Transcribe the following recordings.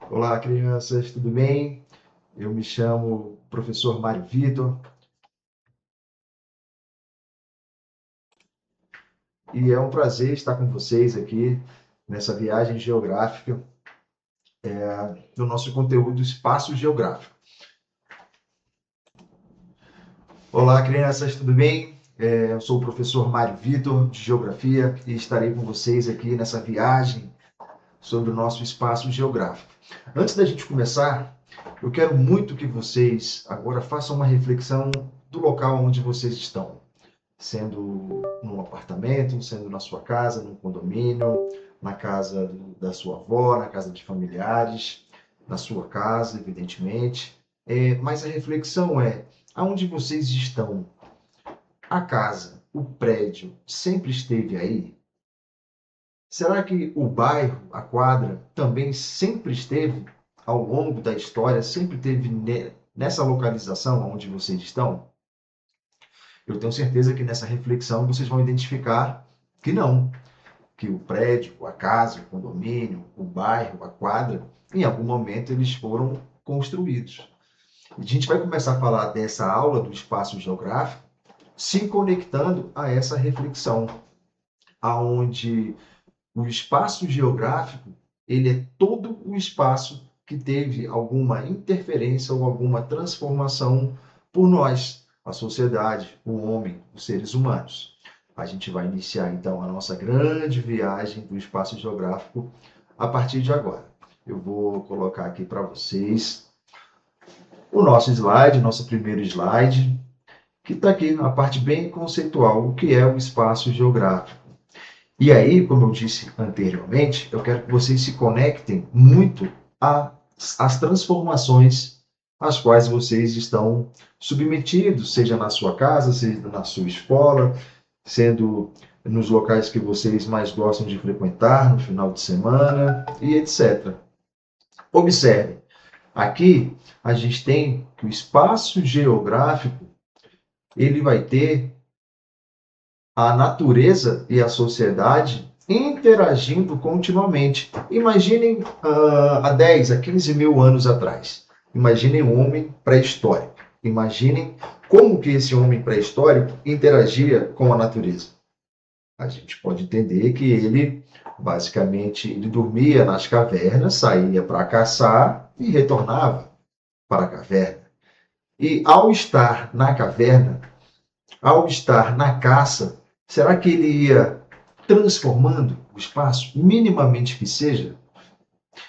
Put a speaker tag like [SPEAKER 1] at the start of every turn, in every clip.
[SPEAKER 1] Olá, crianças, tudo bem? Eu me chamo professor Mário Vitor e é um prazer estar com vocês aqui nessa viagem geográfica do nosso conteúdo Espaço Geográfico. Olá, crianças, tudo bem? Eu sou o professor Mário Vitor, de Geografia, e estarei com vocês aqui nessa viagem sobre o nosso espaço geográfico. Antes da gente começar, eu quero muito que vocês agora façam uma reflexão do local onde vocês estão. Sendo num apartamento, sendo na sua casa, num condomínio, na casa da sua avó, na casa de familiares, na sua casa, evidentemente. Mas a reflexão é: aonde vocês estão? A casa, o prédio, sempre esteve aí? Será que o bairro, a quadra, também sempre esteve ao longo da história, sempre esteve nessa localização onde vocês estão? Eu tenho certeza que nessa reflexão vocês vão identificar que não, que o prédio, a casa, o condomínio, o bairro, a quadra, em algum momento eles foram construídos. A gente vai começar a falar dessa aula do espaço geográfico se conectando a essa reflexão, aonde o espaço geográfico ele é todo o espaço que teve alguma interferência ou alguma transformação por nós, a sociedade, o homem, os seres humanos. A gente vai iniciar então a nossa grande viagem do espaço geográfico a partir de agora. Eu vou colocar aqui para vocês o nosso slide, nosso primeiro slide, que está aqui na parte bem conceitual, o que é o espaço geográfico. E aí, como eu disse anteriormente, eu quero que vocês se conectem muito às transformações às quais vocês estão submetidos, seja na sua casa, seja na sua escola, sendo nos locais que vocês mais gostam de frequentar no final de semana e etc. Observe, aqui a gente tem que o espaço geográfico ele vai ter a natureza e a sociedade interagindo continuamente. Imaginem há 10, a 15 mil anos atrás. Imaginem um homem pré-histórico. Imaginem como que esse homem pré-histórico interagia com a natureza. A gente pode entender que ele, basicamente, ele dormia nas cavernas, saía para caçar e retornava para a caverna. E ao estar na caverna, ao estar na caça, será que ele ia transformando o espaço, minimamente que seja?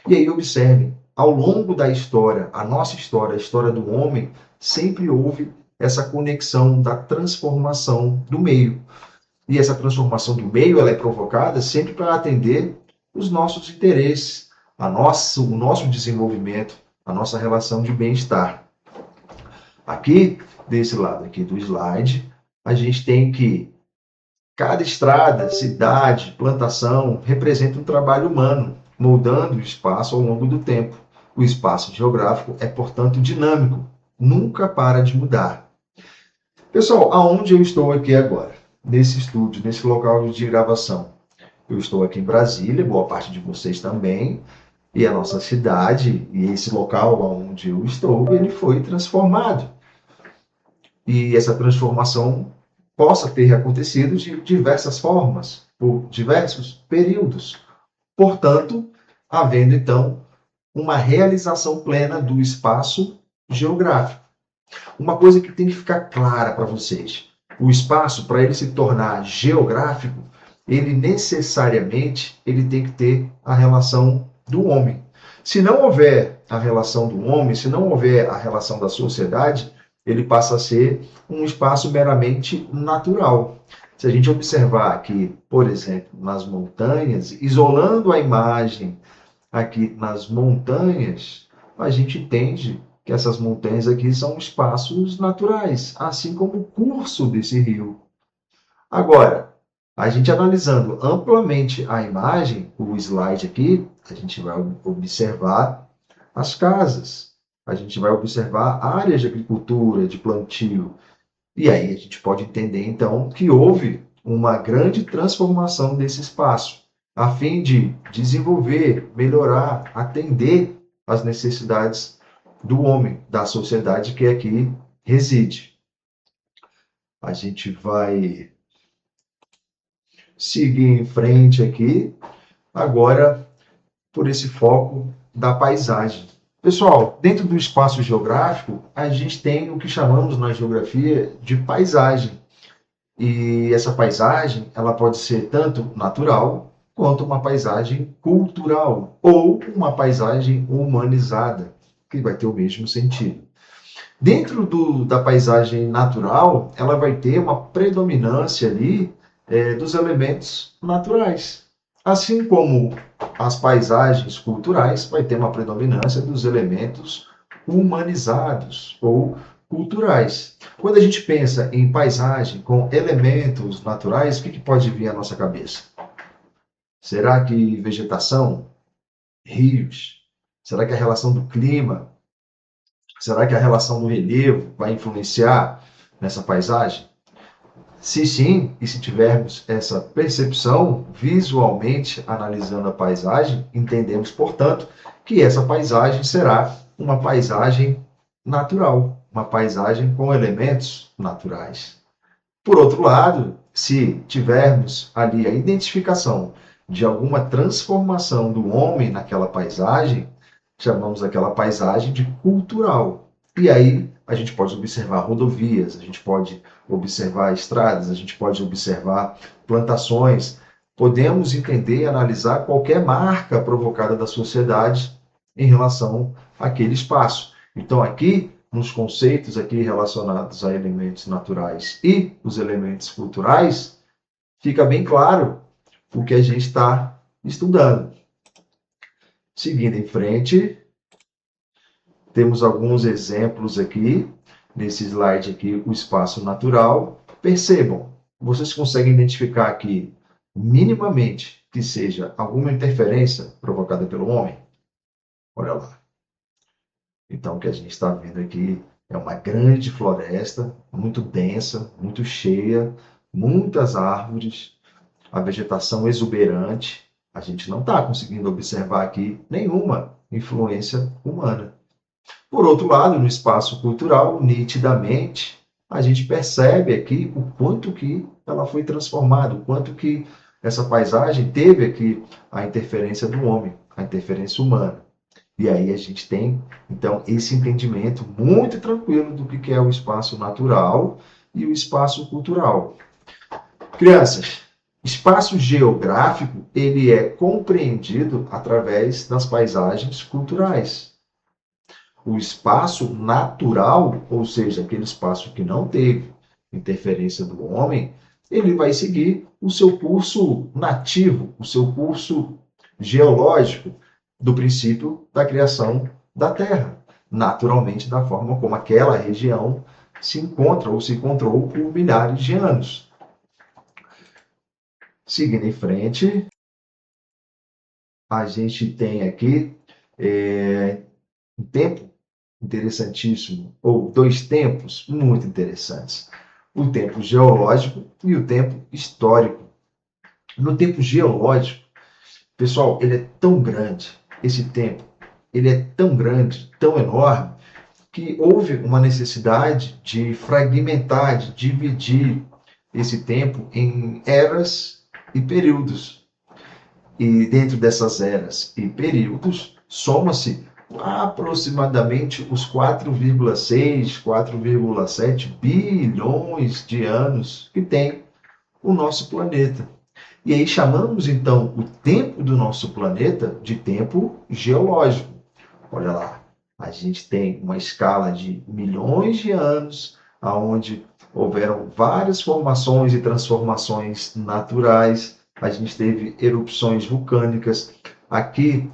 [SPEAKER 1] E aí observe, ao longo da história, a nossa história, a história do homem, sempre houve essa conexão da transformação do meio. E essa transformação do meio ela é provocada sempre para atender os nossos interesses, o nosso desenvolvimento, a nossa relação de bem-estar. Aqui, desse lado aqui do slide, a gente tem que cada estrada, cidade, plantação representa um trabalho humano, moldando o espaço ao longo do tempo. O espaço geográfico é, portanto, dinâmico, nunca para de mudar. Pessoal, aonde eu estou aqui agora? Nesse estúdio, nesse local de gravação. Eu estou aqui em Brasília, boa parte de vocês também, e a nossa cidade, e esse local onde eu estou, ele foi transformado. E essa transformação possa ter acontecido de diversas formas, por diversos períodos. Portanto, havendo então uma realização plena do espaço geográfico. Uma coisa que tem que ficar clara para vocês: o espaço, para ele se tornar geográfico, ele necessariamente ele tem que ter a relação do homem. Se não houver a relação do homem, se não houver a relação da sociedade, ele passa a ser um espaço meramente natural. Se a gente observar aqui, por exemplo, nas montanhas, isolando a imagem aqui nas montanhas, a gente entende que essas montanhas aqui são espaços naturais, assim como o curso desse rio. Agora, a gente analisando amplamente a imagem, o slide aqui, a gente vai observar as casas, a gente vai observar áreas de agricultura, de plantio. E aí a gente pode entender, então, que houve uma grande transformação desse espaço, a fim de desenvolver, melhorar, atender as necessidades do homem, da sociedade que aqui reside. A gente vai seguir em frente aqui, agora por esse foco da paisagem. Pessoal, dentro do espaço geográfico, a gente tem o que chamamos na geografia de paisagem. E essa paisagem, ela pode ser tanto natural, quanto uma paisagem cultural, ou uma paisagem humanizada, que vai ter o mesmo sentido. Dentro da paisagem natural, ela vai ter uma predominância ali dos elementos naturais. Assim como as paisagens culturais, vai ter uma predominância dos elementos humanizados ou culturais. Quando a gente pensa em paisagem com elementos naturais, o que pode vir à nossa cabeça? Será que vegetação? Rios? Será que a relação do clima? Será que a relação do relevo vai influenciar nessa paisagem? Se sim, e se tivermos essa percepção visualmente analisando a paisagem, entendemos, portanto, que essa paisagem será uma paisagem natural, uma paisagem com elementos naturais. Por outro lado, se tivermos ali a identificação de alguma transformação do homem naquela paisagem, chamamos aquela paisagem de cultural. E aí a gente pode observar rodovias, a gente pode observar estradas, a gente pode observar plantações. Podemos entender e analisar qualquer marca provocada da sociedade em relação àquele espaço. Então aqui, nos conceitos aqui relacionados a elementos naturais e os elementos culturais, fica bem claro o que a gente está estudando. Seguindo em frente, temos alguns exemplos aqui, nesse slide aqui, o espaço natural. Percebam, vocês conseguem identificar aqui, minimamente, que seja alguma interferência provocada pelo homem? Olha lá. Então, o que a gente está vendo aqui é uma grande floresta, muito densa, muito cheia, muitas árvores, a vegetação exuberante. A gente não está conseguindo observar aqui nenhuma influência humana. Por outro lado, no espaço cultural, nitidamente, a gente percebe aqui o quanto que ela foi transformada, o quanto que essa paisagem teve aqui a interferência do homem, a interferência humana. E aí a gente tem, então, esse entendimento muito tranquilo do que é o espaço natural e o espaço cultural. Crianças, espaço geográfico, ele é compreendido através das paisagens culturais. O espaço natural, ou seja, aquele espaço que não teve interferência do homem, ele vai seguir o seu curso nativo, o seu curso geológico, do princípio da criação da Terra, naturalmente da forma como aquela região se encontra ou se encontrou por milhares de anos. Seguindo em frente, a gente tem aqui um tempo interessantíssimo, ou dois tempos muito interessantes. O tempo geológico e o tempo histórico. No tempo geológico, pessoal, ele é tão grande, esse tempo, ele é tão grande, tão enorme, que houve uma necessidade de fragmentar, de dividir esse tempo em eras e períodos. E dentro dessas eras e períodos, soma-se aproximadamente os 4,6, 4,7 bilhões de anos que tem o nosso planeta. E aí chamamos, então, o tempo do nosso planeta de tempo geológico. Olha lá, a gente tem uma escala de milhões de anos, onde houveram várias formações e transformações naturais. A gente teve erupções vulcânicas. Aqui,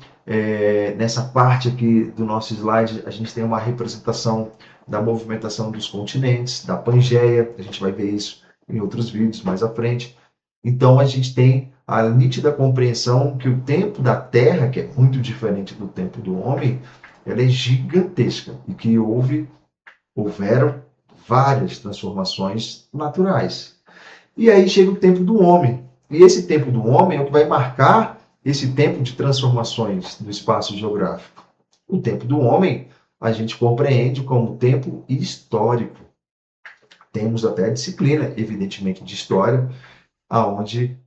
[SPEAKER 1] nessa parte aqui do nosso slide, a gente tem uma representação da movimentação dos continentes, da Pangeia. A gente vai ver isso em outros vídeos mais à frente. Então, a gente tem a nítida compreensão que o tempo da Terra, que é muito diferente do tempo do homem, ela é gigantesca e que houveram várias transformações naturais. E aí chega o tempo do homem. E esse tempo do homem é o que vai marcar esse tempo de transformações do espaço geográfico. O tempo do homem a gente compreende como tempo histórico. Temos até a disciplina, evidentemente, de história, aonde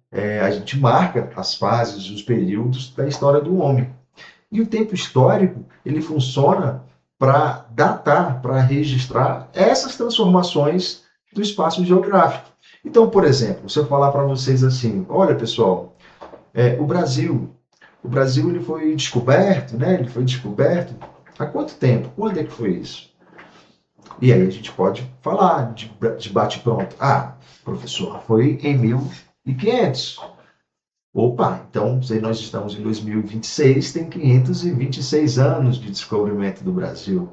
[SPEAKER 1] a gente marca as fases, os períodos da história do homem. E o tempo histórico, ele funciona para datar, para registrar essas transformações do espaço geográfico. Então, por exemplo, se eu falar para vocês assim, olha pessoal, o Brasil ele foi descoberto, né? Ele foi descoberto há quanto tempo? Quando é que foi isso? E aí a gente pode falar de bate-pronto. Ah, professor, foi em 1500. Opa, então se nós estamos em 2026, tem 526 anos de descobrimento do Brasil.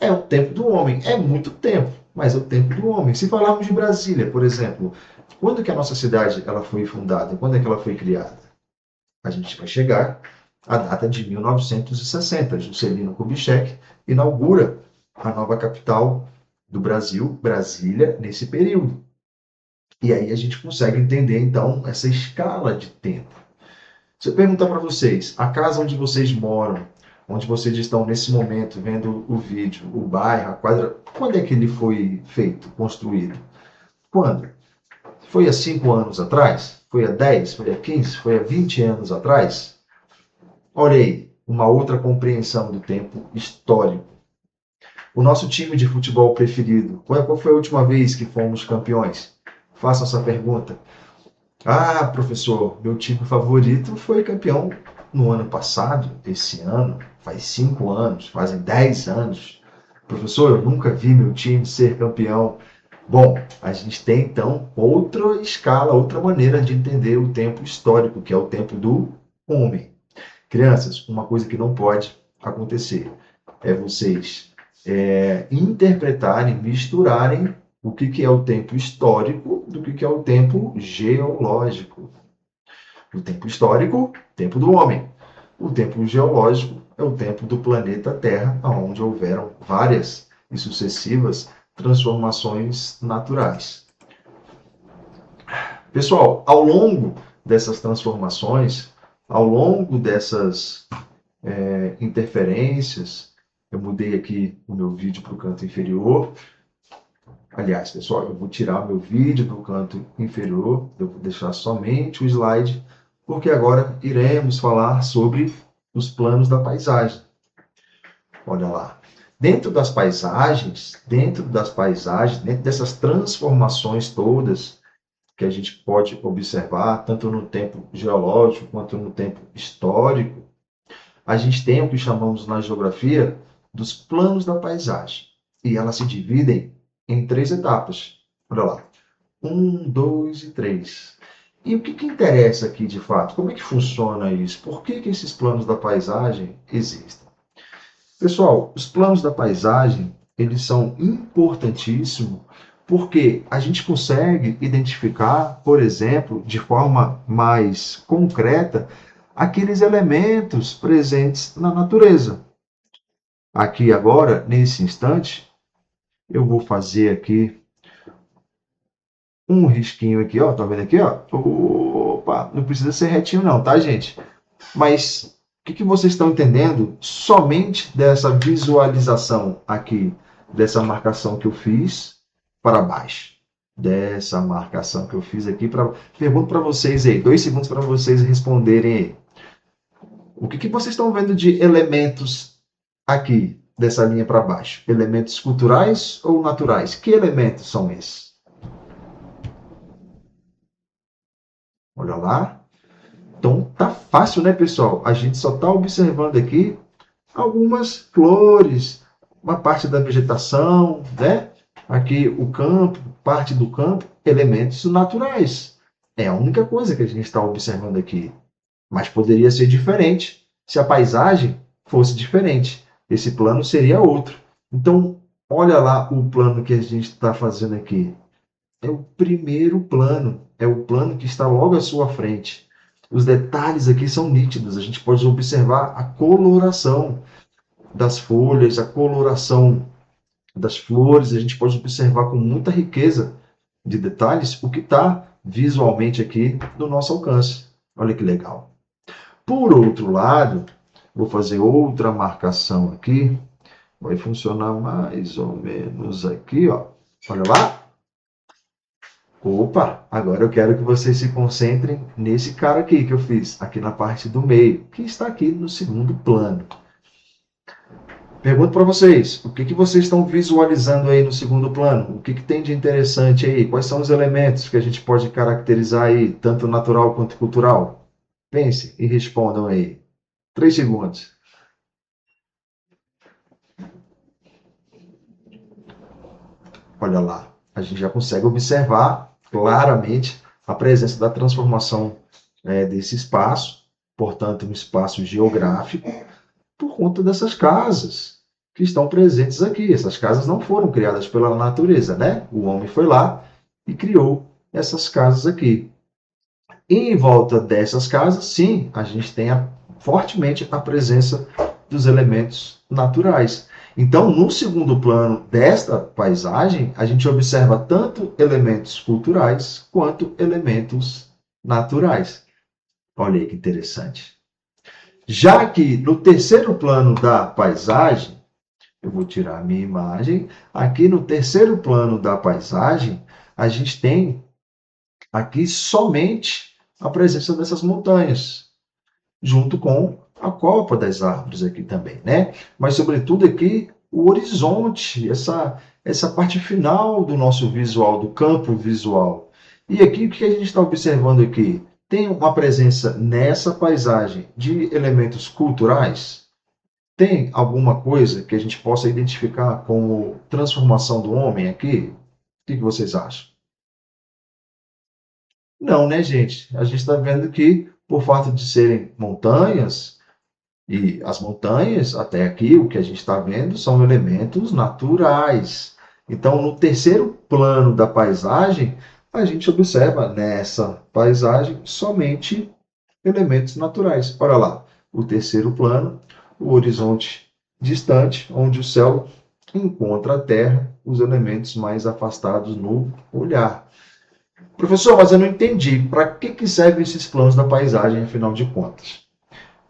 [SPEAKER 1] É o tempo do homem, é muito tempo, mas é o tempo do homem. Se falarmos de Brasília, por exemplo, quando que a nossa cidade ela foi fundada? Quando é que ela foi criada? A gente vai chegar à data de 1960. Juscelino Kubitschek inaugura a nova capital do Brasil, Brasília, nesse período. E aí a gente consegue entender, então, essa escala de tempo. Se eu perguntar para vocês, a casa onde vocês moram, onde vocês estão nesse momento vendo o vídeo, o bairro, a quadra, quando é que ele foi feito, construído? Quando? Foi há 5 anos atrás? Foi há 10? Foi há 15? Foi há 20 anos atrás? Olha aí, uma outra compreensão do tempo histórico. O nosso time de futebol preferido, qual foi a última vez que fomos campeões? Faça essa pergunta. Ah, professor, meu time favorito foi campeão no ano passado, esse ano, faz 5 anos, fazem 10 anos. Professor, eu nunca vi meu time ser campeão. Bom, a gente tem então outra escala, outra maneira de entender o tempo histórico, que é o tempo do homem. Crianças, uma coisa que não pode acontecer é vocês interpretarem, misturarem o que é o tempo histórico do que é o tempo geológico. O tempo histórico, tempo do homem. O tempo geológico é o tempo do planeta Terra, onde houveram várias e sucessivas transformações naturais. Pessoal, ao longo dessas transformações, ao longo dessas interferências, eu mudei aqui o meu vídeo para o canto inferior. Aliás, pessoal, eu vou tirar meu vídeo do canto inferior, eu vou deixar somente o slide, porque agora iremos falar sobre os planos da paisagem. Olha lá. Dentro dentro dessas transformações todas que a gente pode observar, tanto no tempo geológico quanto no tempo histórico, a gente tem o que chamamos na geografia dos planos da paisagem. E elas se dividem em 3 etapas. Olha lá. 1, 2 e 3. E o que interessa aqui de fato? Como é que funciona isso? Por que esses planos da paisagem existem? Pessoal, os planos da paisagem, eles são importantíssimos porque a gente consegue identificar, por exemplo, de forma mais concreta, aqueles elementos presentes na natureza. Aqui agora, nesse instante, eu vou fazer aqui um risquinho aqui, ó, tá vendo aqui, ó? Opa, não precisa ser retinho não, tá, gente? Mas o que vocês estão entendendo somente dessa visualização aqui, dessa marcação que eu fiz para baixo? Dessa marcação que eu fiz aqui, pergunto para vocês aí, 2 segundos para vocês responderem aí. O que vocês estão vendo de elementos aqui, dessa linha para baixo? Elementos culturais ou naturais? Que elementos são esses? Olha lá. Então tá fácil, né, pessoal? A gente só está observando aqui algumas flores, uma parte da vegetação, né? Aqui o campo, parte do campo, elementos naturais. É a única coisa que a gente está observando aqui. Mas poderia ser diferente se a paisagem fosse diferente. Esse plano seria outro. Então, olha lá o plano que a gente está fazendo aqui. É o primeiro plano, é o plano que está logo à sua frente. Os detalhes aqui são nítidos, a gente pode observar a coloração das folhas, a coloração das flores, a gente pode observar com muita riqueza de detalhes o que está visualmente aqui do nosso alcance. Olha que legal. Por outro lado, Vou fazer outra marcação aqui. Vai funcionar mais ou menos aqui, ó. Olha lá. Opa, agora eu quero que vocês se concentrem nesse cara aqui que eu fiz, aqui na parte do meio, que está aqui no segundo plano. Pergunto para vocês, o que vocês estão visualizando aí no segundo plano? O que tem de interessante aí? Quais são os elementos que a gente pode caracterizar aí, tanto natural quanto cultural? Pensem e respondam aí. 3 segundos. Olha lá, a gente já consegue observar claramente a presença da transformação desse espaço, portanto, um espaço geográfico, por conta dessas casas que estão presentes aqui. Essas casas não foram criadas pela natureza, né? O homem foi lá e criou essas casas aqui. E em volta dessas casas, sim, a gente tem fortemente a presença dos elementos naturais. Então, no segundo plano desta paisagem, a gente observa tanto elementos culturais quanto elementos naturais. Olha aí que interessante. Já que no terceiro plano da paisagem, eu vou tirar a minha imagem, aqui no terceiro plano da paisagem, a gente tem aqui somente a presença dessas montanhas, junto com a copa das árvores aqui também, né? Mas, sobretudo, aqui o horizonte, essa parte final do nosso visual, do campo visual. E aqui, o que a gente está observando aqui? Tem uma presença nessa paisagem de elementos culturais? Tem alguma coisa que a gente possa identificar como transformação do homem aqui? O que vocês acham? Não, né, gente? A gente está vendo que, por fato de serem montanhas, e as montanhas, até aqui, o que a gente está vendo são elementos naturais. Então, no terceiro plano da paisagem, a gente observa nessa paisagem somente elementos naturais. Olha lá, o terceiro plano, o horizonte distante, onde o céu encontra a terra, os elementos mais afastados no olhar. Professor, mas eu não entendi. Para que servem esses planos da paisagem, afinal de contas?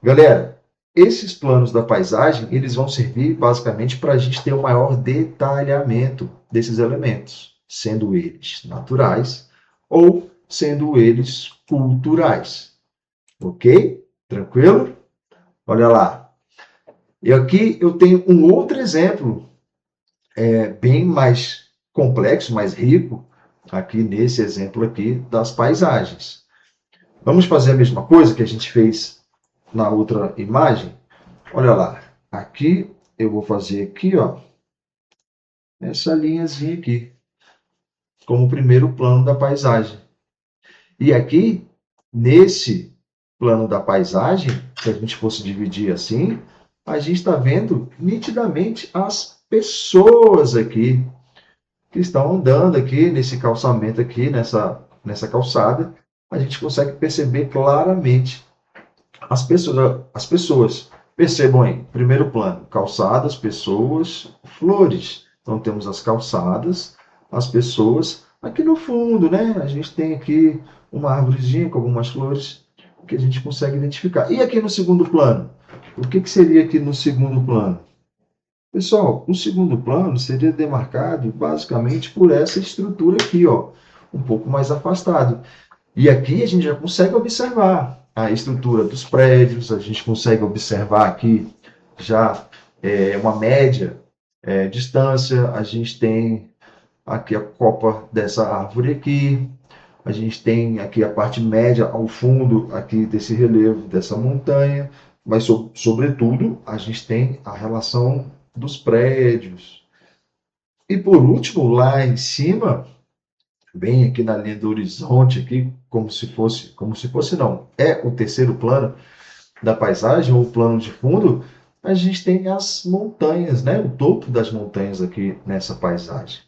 [SPEAKER 1] Galera, esses planos da paisagem, eles vão servir basicamente para a gente ter o maior detalhamento desses elementos, sendo eles naturais ou sendo eles culturais. Ok? Tranquilo? Olha lá. E aqui eu tenho um outro exemplo, bem mais complexo, mais rico, aqui nesse exemplo aqui das paisagens. Vamos fazer a mesma coisa que a gente fez na outra imagem? Olha lá. Aqui eu vou fazer aqui, ó, essa linhazinha aqui, como primeiro plano da paisagem. E aqui, nesse plano da paisagem, se a gente fosse dividir assim, a gente está vendo nitidamente as pessoas aqui que estão andando aqui nesse calçamento aqui, nessa calçada. A gente consegue perceber claramente as pessoas. As pessoas. Percebam aí, primeiro plano, calçadas, pessoas, flores. Então temos as calçadas, as pessoas. Aqui no fundo, né? A gente tem aqui uma árvorezinha com algumas flores que a gente consegue identificar. E aqui no segundo plano? O que seria aqui no segundo plano? Pessoal, o segundo plano seria demarcado basicamente por essa estrutura aqui, ó, um pouco mais afastado. E aqui a gente já consegue observar a estrutura dos prédios, a gente consegue observar aqui já uma média distância, a gente tem aqui a copa dessa árvore aqui, a gente tem aqui a parte média ao fundo aqui desse relevo, dessa montanha, mas sobretudo a gente tem a relação dos prédios. E por último, lá em cima, bem aqui na linha do horizonte, aqui, como se fosse não, é o terceiro plano da paisagem, ou o plano de fundo, a gente tem as montanhas, né? O topo das montanhas aqui nessa paisagem.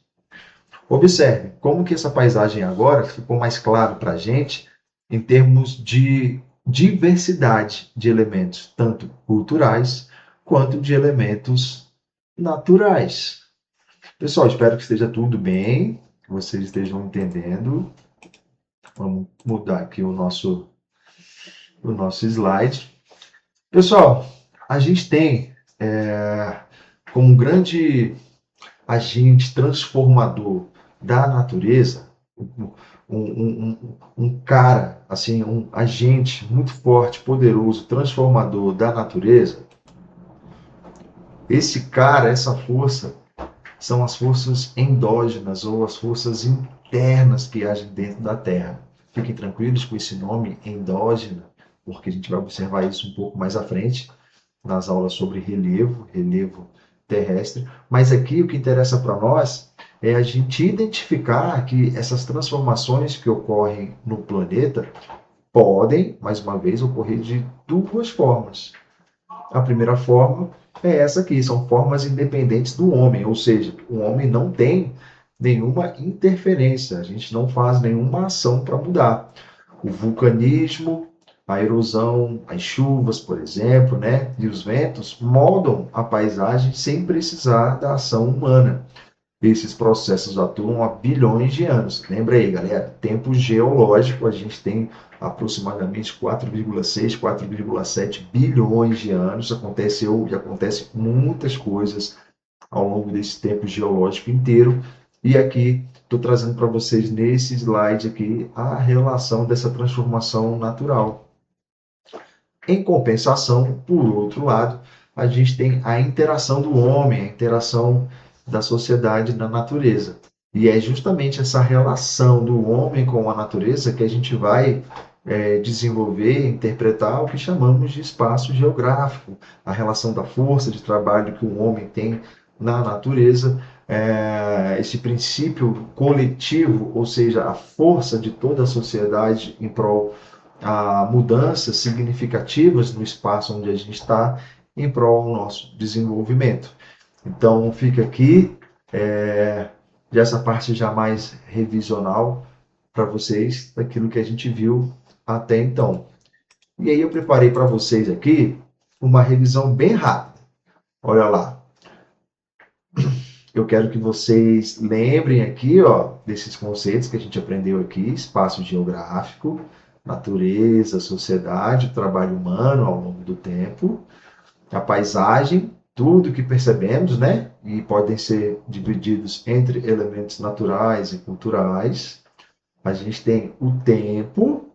[SPEAKER 1] Observe como que essa paisagem agora ficou mais claro para a gente em termos de diversidade de elementos, tanto culturais quanto de elementos naturais. Pessoal, espero que esteja tudo bem, que vocês estejam entendendo. Vamos mudar aqui o nosso slide. Pessoal, A gente tem como um grande agente transformador da natureza, um cara, assim, um agente muito forte, poderoso, transformador da natureza. Esse cara, essa força, são as forças endógenas ou as forças internas que agem dentro da Terra. Fiquem tranquilos com esse nome endógena, porque a gente vai observar isso um pouco mais à frente nas aulas sobre relevo terrestre. Mas aqui o que interessa para nós é a gente identificar que essas transformações que ocorrem no planeta podem, mais uma vez, ocorrer de duas formas. A primeira forma é essa aqui, são formas independentes do homem, ou seja, o homem não tem nenhuma interferência, a gente não faz nenhuma ação para mudar. O vulcanismo, a erosão, as chuvas, por exemplo, né, e os ventos moldam a paisagem sem precisar da ação humana. Esses processos atuam há bilhões de anos. Lembra aí, galera, tempo geológico, a gente tem aproximadamente 4,6, 4,7 bilhões de anos. Aconteceu e acontece muitas coisas ao longo desse tempo geológico inteiro. E aqui estou trazendo para vocês nesse slide aqui a relação dessa transformação natural. Em compensação, por outro lado, a gente tem a interação do homem, a interação da sociedade na natureza. E é justamente essa relação do homem com a natureza que a gente vai desenvolver, interpretar o que chamamos de espaço geográfico, a relação da força de trabalho que o homem tem na natureza, esse princípio coletivo, ou seja, a força de toda a sociedade em prol a mudanças significativas no espaço onde a gente está em prol do nosso desenvolvimento. Então, fica aqui dessa parte já mais revisional para vocês daquilo que a gente viu até então. E aí eu preparei para vocês aqui uma revisão bem rápida. Olha lá. Eu quero que vocês lembrem aqui, ó, desses conceitos que a gente aprendeu aqui: espaço geográfico, natureza, sociedade, trabalho humano ao longo do tempo, a paisagem, tudo que percebemos, né? E podem ser divididos entre elementos naturais e culturais. A gente tem o tempo,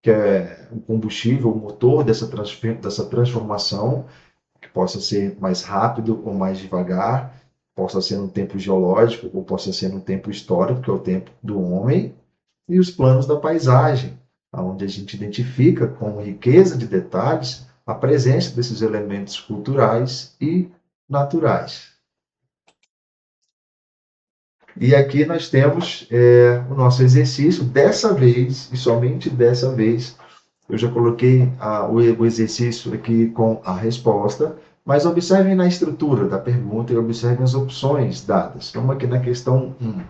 [SPEAKER 1] que é o combustível, o motor dessa transformação, que possa ser mais rápido ou mais devagar, possa ser no tempo geológico ou possa ser no tempo histórico, que é o tempo do homem, e os planos da paisagem, onde a gente identifica com riqueza de detalhes a presença desses elementos culturais e naturais. E aqui nós temos o nosso exercício. Dessa vez, e somente dessa vez, eu já coloquei o exercício aqui com a resposta, mas observem na estrutura da pergunta e observem as opções dadas. Vamos aqui na questão 1.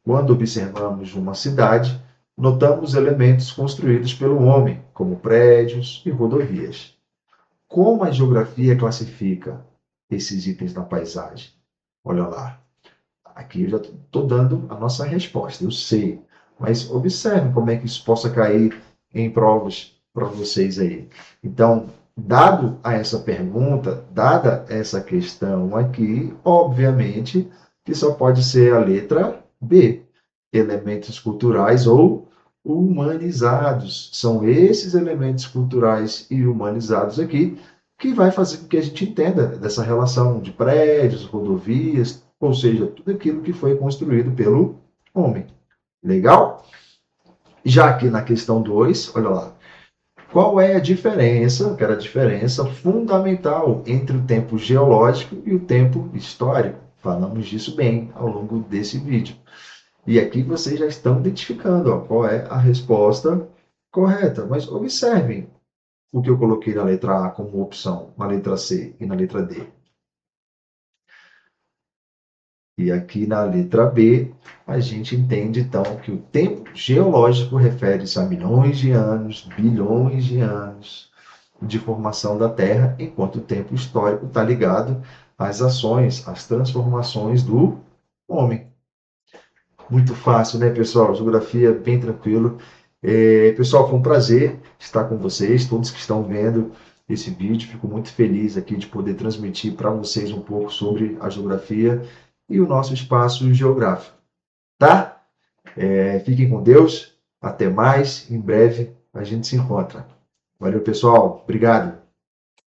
[SPEAKER 1] Quando observamos uma cidade, notamos elementos construídos pelo homem, como prédios e rodovias. Como a geografia classifica esses itens na paisagem? Olha lá. Aqui eu já estou dando a nossa resposta, eu sei. Mas observe como é que isso possa cair em provas para vocês aí. Então, dado a essa pergunta, dada essa questão aqui, obviamente que só pode ser a letra B. Elementos culturais ou humanizados. São esses elementos culturais e humanizados aqui que vai fazer com que a gente entenda dessa relação de prédios, rodovias, ou seja, tudo aquilo que foi construído pelo homem. Legal? Já aqui na questão 2, olha lá. Qual é a diferença, que era a diferença fundamental entre o tempo geológico e o tempo histórico? Falamos disso bem ao longo desse vídeo. E aqui vocês já estão identificando qual é a resposta correta. Mas observem o que eu coloquei na letra A como opção, na letra C e na letra D. E aqui na letra B, a gente entende então que o tempo geológico refere-se a milhões de anos, bilhões de anos de formação da Terra, enquanto o tempo histórico está ligado às ações, às transformações do homem. Muito fácil, né, pessoal? Geografia bem tranquilo. Pessoal, foi um prazer estar com vocês, todos que estão vendo esse vídeo. Fico muito feliz aqui de poder transmitir para vocês um pouco sobre a geografia e o nosso espaço geográfico, tá? Fiquem com Deus, até mais, em breve a gente se encontra. Valeu, pessoal, obrigado.